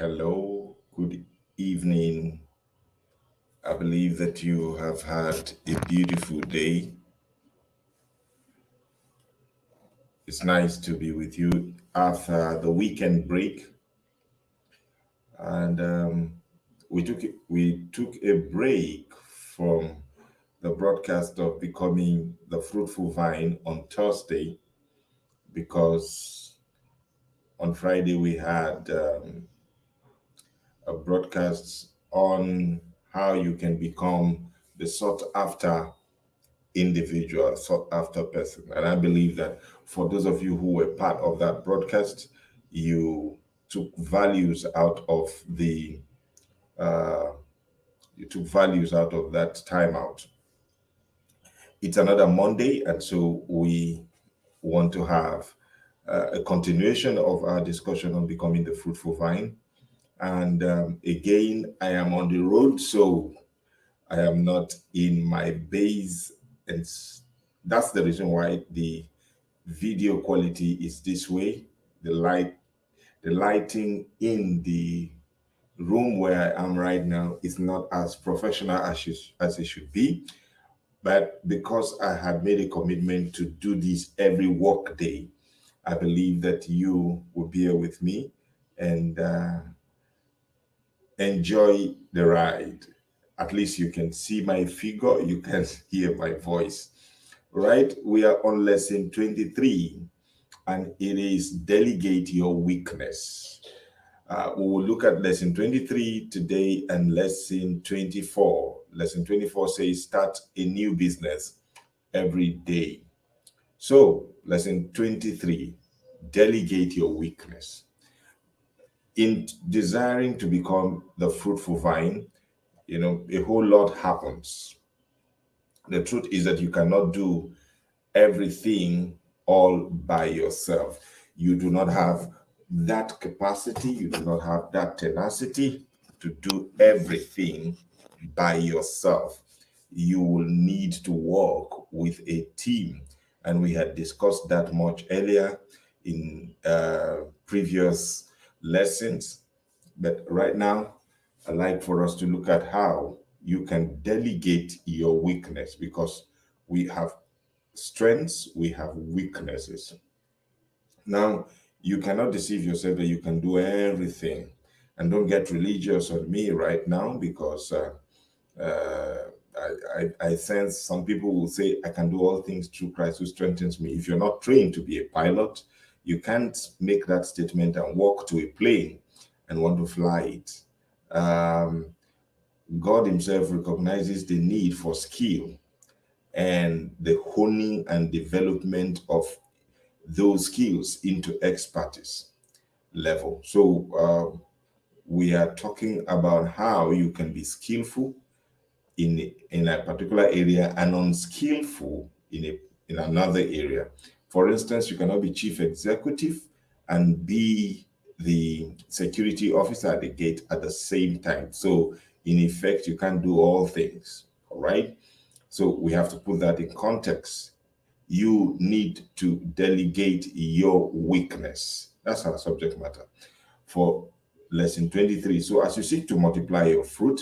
Hello, good evening. I believe that you have had a beautiful day. It's nice to be with you after the weekend break, and we took a break from the broadcast of becoming the fruitful vine on Thursday because on Friday we had a broadcast on how you can become the sought after individual, sought after person. And I believe that for those of you who were part of that broadcast, you took values out of the uh, you took values out of that timeout. It's another Monday, and so we want to have a continuation of our discussion on becoming the fruitful vine. And again, I am on the road, so I am not in my base, and that's the reason why the video quality is this way. The lighting in the room where I am right now is not as professional as it should be. But because I had made a commitment to do this every work day, I believe that you will bear with me and enjoy the ride. At least you can see my figure, you can hear my voice. Right? We are on lesson 23, and it is delegate your weakness. We will look at lesson 23 today and lesson 24. Lesson 24 says start a new business every day. So, lesson 23, delegate your weakness. In desiring to become the fruitful vine, a whole lot happens. The truth is that you cannot do everything all by yourself. You do not have that capacity, you do not have that tenacity to do everything by yourself. You will need to work with a team. And we had discussed that much earlier in previous lessons. But right now, I'd like for us to look at how you can delegate your weakness because we have strengths, we have weaknesses. Now, you cannot deceive yourself that you can do everything. And don't get religious on me right now because uh, I sense some people will say, I can do all things through Christ who strengthens me. If you're not trained to be a pilot, you can't make that statement and walk to a plane and want to fly it. Um, God Himself recognizes the need for skill and the honing and development of those skills into expertise level. So we are talking about how you can be skillful in a particular area and unskillful in another area. For instance, you cannot be chief executive and be the security officer at the gate at the same time. So in effect, you can't do all things. All right. So we have to put that in context. You need to delegate your weakness. That's our subject matter for lesson 23. So as you seek to multiply your fruit,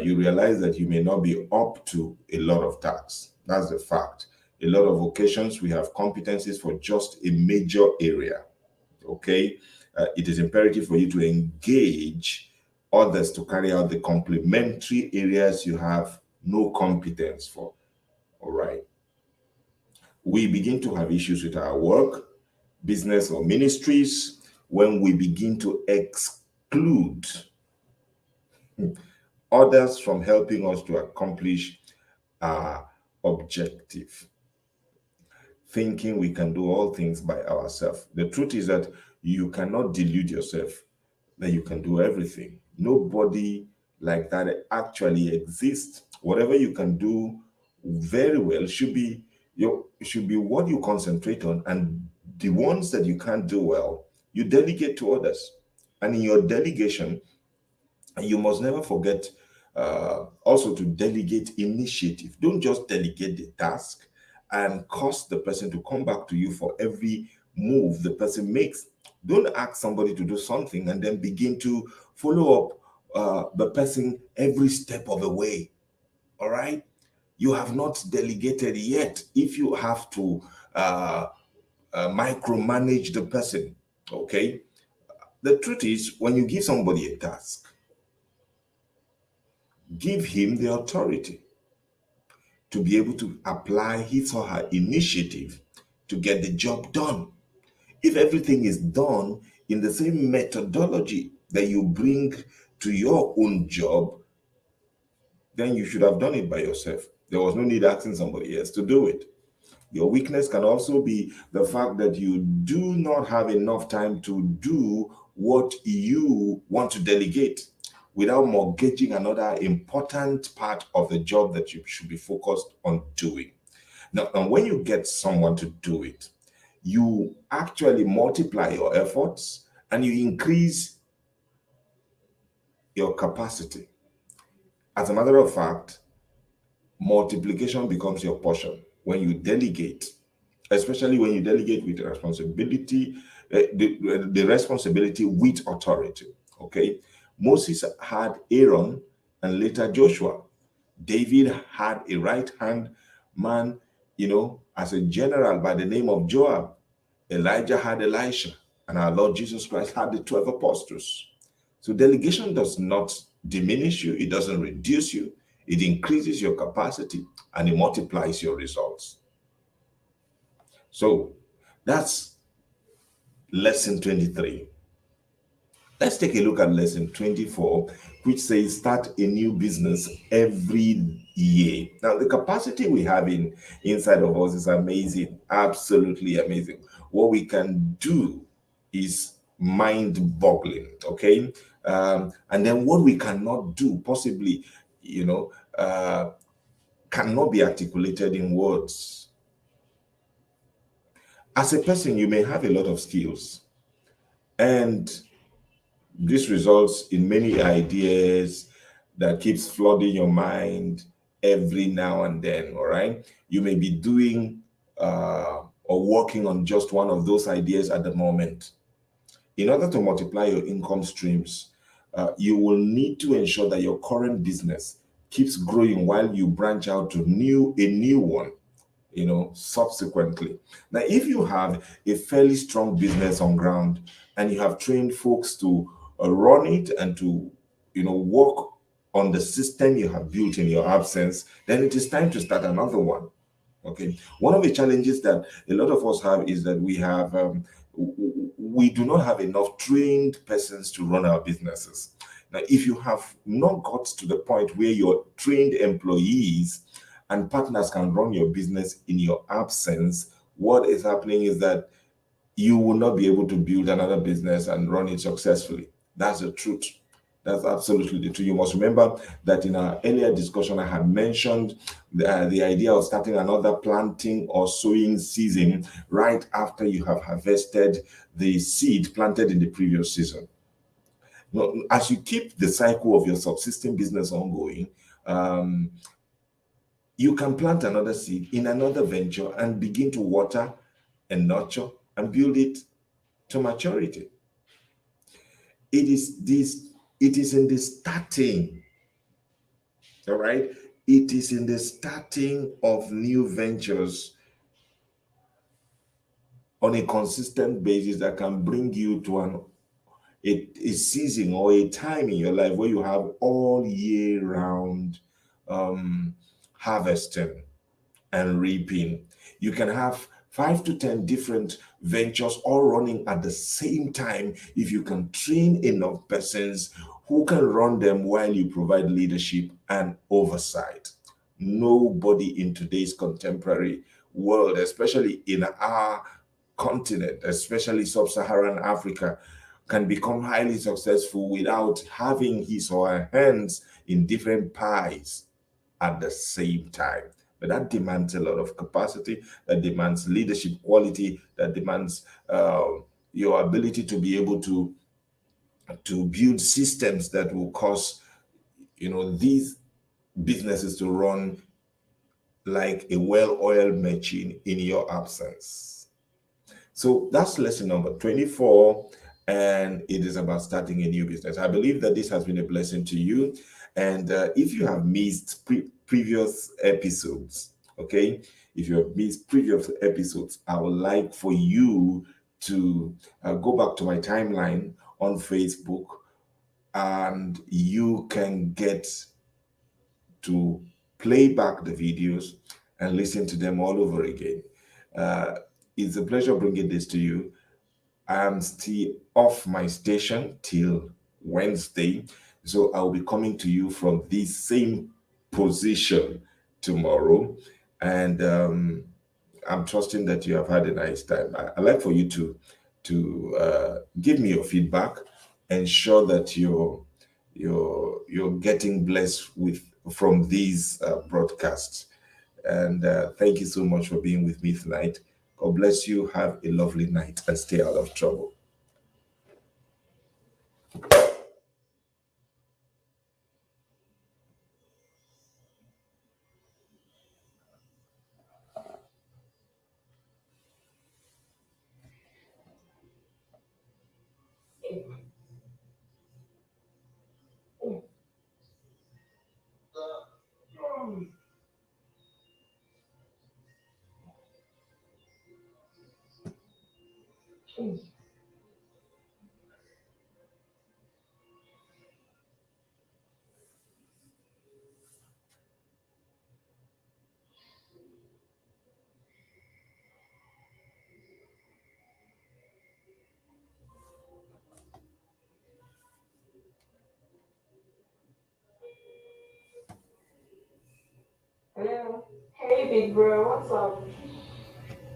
you realize that you may not be up to a lot of tasks. That's the fact. A lot of occasions we have competencies for just a major area. Okay. It is imperative for you to engage others to carry out the complementary areas you have no competence for. All right. We begin to have issues with our work, business, or ministries when we begin to exclude others from helping us to accomplish our objective, thinking we can do all things by ourselves. The truth is that you cannot delude yourself that you can do everything. Nobody like that actually exists. Whatever you can do very well should be what you concentrate on, and the ones that you can't do well, you delegate to others. And in your delegation, you must never forget also to delegate initiative. Don't just delegate the task and cause the person to come back to you for every move the person makes. Don't ask somebody to do something and then begin to follow up the person every step of the way. All right? You have not delegated yet. If you have to micromanage the person, okay? The truth is, when you give somebody a task, give him the authority to be able to apply his or her initiative to get the job done. If everything is done in the same methodology that you bring to your own job, then you should have done it by yourself. There was no need asking somebody else to do it. Your weakness can also be the fact that you do not have enough time to do what you want to delegate without mortgaging another important part of the job that you should be focused on doing. Now, and when you get someone to do it, you actually multiply your efforts and you increase your capacity. As a matter of fact, multiplication becomes your portion when you delegate, especially when you delegate with responsibility, the responsibility with authority. Okay. Moses had Aaron and later Joshua. David had a right hand man, as a general by the name of Joab. Elijah had Elisha, and our Lord Jesus Christ had the 12 apostles. So delegation does not diminish you, it doesn't reduce you, it increases your capacity and it multiplies your results. So that's lesson 23. Let's take a look at lesson 24, which says start a new business every year. Now, the capacity we have inside of us is amazing, absolutely amazing. What we can do is mind-boggling, okay? And then what we cannot do, possibly, cannot be articulated in words. As a person, you may have a lot of skills, and this results in many ideas that keeps flooding your mind every now and then, all right? You may be doing or working on just one of those ideas at the moment. In order to multiply your income streams, you will need to ensure that your current business keeps growing while you branch out to a new one, subsequently. Now, if you have a fairly strong business on ground and you have trained folks to run it and to, work on the system you have built in your absence, then it is time to start another one. Okay. One of the challenges that a lot of us have is that we do not have enough trained persons to run our businesses. Now, if you have not got to the point where your trained employees and partners can run your business in your absence, what is happening is that you will not be able to build another business and run it successfully. That's the truth. That's absolutely the truth. You must remember that in our earlier discussion, I had mentioned the idea of starting another planting or sowing season right after you have harvested the seed planted in the previous season. Now, as you keep the cycle of your subsisting business ongoing, you can plant another seed in another venture and begin to water and nurture and build it to maturity. It is in the starting, all right? It is in the starting of new ventures on a consistent basis that can bring you to a season or a time in your life where you have all year round harvesting and reaping. You can have 5 to 10 different ventures all running at the same time if you can train enough persons who can run them while you provide leadership and oversight. Nobody in today's contemporary world, especially in our continent, especially sub-Saharan Africa, can become highly successful without having his or her hands in different pies at the same time. But that demands a lot of capacity, that demands leadership quality, that demands your ability to be able to build systems that will cause these businesses to run like a well-oiled machine in your absence. So that's lesson number 24, and it is about starting a new business. I believe that this has been a blessing to you. And if you have missed previous episodes, okay, if you have missed previous episodes, I would like for you to go back to my timeline on Facebook, and you can get to play back the videos and listen to them all over again. Uh, it's a pleasure bringing this to you. I'm still off my station till Wednesday, so I'll be coming to you from this same position tomorrow. And I'm trusting that you have had a nice time. I'd like for you to give me your feedback, ensure that you're getting blessed with from these broadcasts. And thank you so much for being with me tonight. God bless you. Have a lovely night and stay out of trouble. Hello. Hey, big bro, what's up?